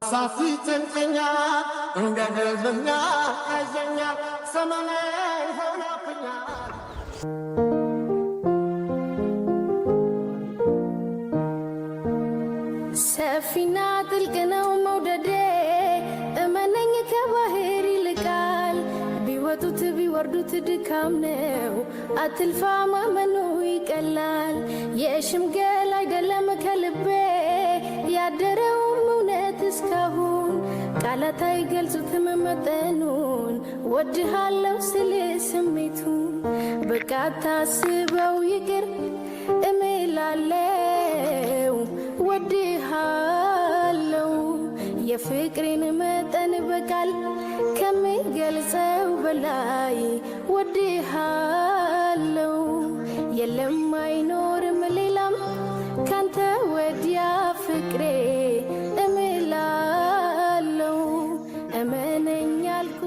ሳፊ ተንቀኛ እንደደልኛ አዘኛ ሰማኔ ሆናብኛ ሰፊና ጥልቅ ነው መውደዴ እመነኝ ከባህር ይልቃል ቢወጡት ቢወርዱት ድካም ነው አትልፋ ማመኑ ይቀላል የሽምገል አይደለም ከልቤ ያደረውም እውነት እስካሁን ቃላት አይገልጹትም መጠኑን ወድሃለው ስል ስሜቱን በቃ ታስበው ይቅር እምላለው ወድሃለው የፍቅሬን መጠን በቃል ከሚገልጸው በላይ ወድሃለው የለም አይኖርም ሌላም ካንተ ወዲያ ፍቅሬ እምላለው እመነኝ አልኩ